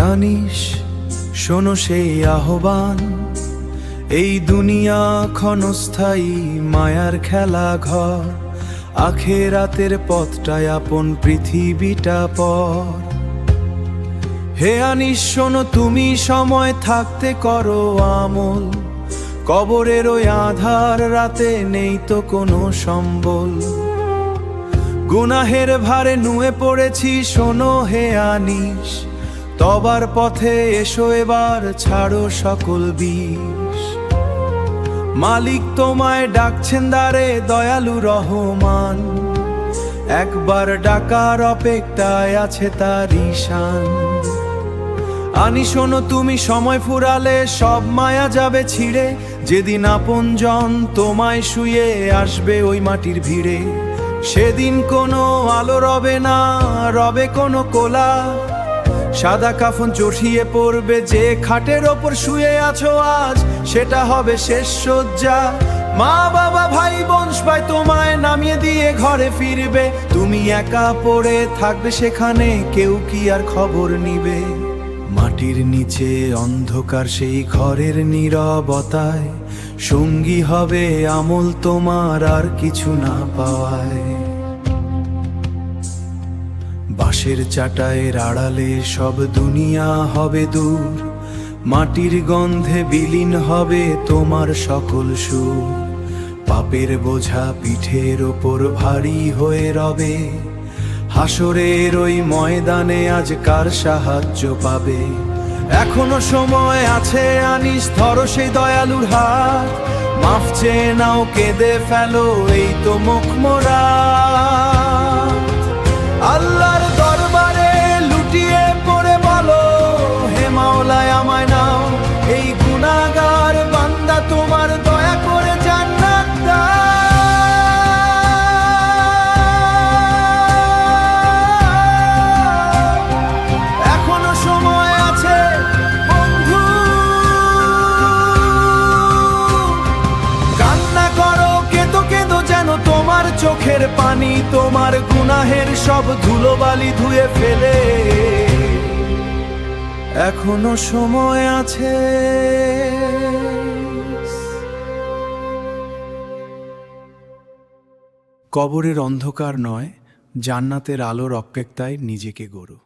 আনিস শোনো সেই আহ্বান, এই দুনিয়া ক্ষণস্থায়ী মায়ার খেলা ঘর, আখেরাতের পথটায় আপন পৃথিবীটা পর। হে আনিস শোনো তুমি সময় থাকতে করো আমল, কবরের ওই আধার রাতে নেই তো কোনো সম্বল। গুনাহের ভারে নুয়ে পড়েছি শোনো হে আনিস, তবার পথে এসো এবার ছাড়ো সকল বিষ। মালিক তোমায় ডাকছেন দ্বারে দয়ালু রহমান, একবার ডাকার অপেক্ষায় আছে তার ঈশান। আনি শোনো তুমি সময় ফুরালে সব মায়া যাবে ছিঁড়ে, যেদিন আপনজন তোমায় শুয়ে আসবে ওই মাটির ভিড়ে। সেদিন কোনো আলো রবে না, রবে কোনো কোলা, সাদা কাফন চটিয়ে পড়বে যে খাটের ওপর শুয়ে আছো আজ, সেটা হবে শেষ শয্যা। মা বাবা ভাই বোন সবাই তোমায় নামিয়ে দিয়ে ঘরে ফিরবে, তুমি একা পড়ে থাকবে সেখানে, কেউ কি আর খবর নিবে? মাটির নিচে অন্ধকার সেই ঘরের নীরবতায়, সঙ্গী হবে আমল তোমার আর কিছু না পাওয়ায়। বাঁশের চাটায়ের আড়ালে সব দুনিয়া হবে দূর, মাটির গন্ধে বিলীন হবে তোমার সকল সুর। পাপের বোঝা পিঠের ওপর ভারী হয়ে রবে, হাসরের ওই ময়দানে আজ কার সাহায্য পাবে? এখনো সময় আছে আনিস ধরো সেই দয়ালুর হাত, মাফ চেয়ে নাও কেঁদে ফেলো এই তো মুখ মোরা। আল্লাহর দরবারে লুটিয়ে পড়ে বলো, হে মাওলায় আমায় নাও, এই গুনাহগার বান্দা তোমার দয়া করে জান্নাত দাও। এখনো সময় আছে বন্ধু, কান্না করো কেঁদো কেঁদো যেন তোমার চোখের পানি তোমার গুনাহের সব ধুলোবালি ধুয়ে ফেলে। এখনো সময় আছে। কবরের অন্ধকার নয়, জান্নাতের আলোর অপেক্ষায় নিজেকে গড়ো।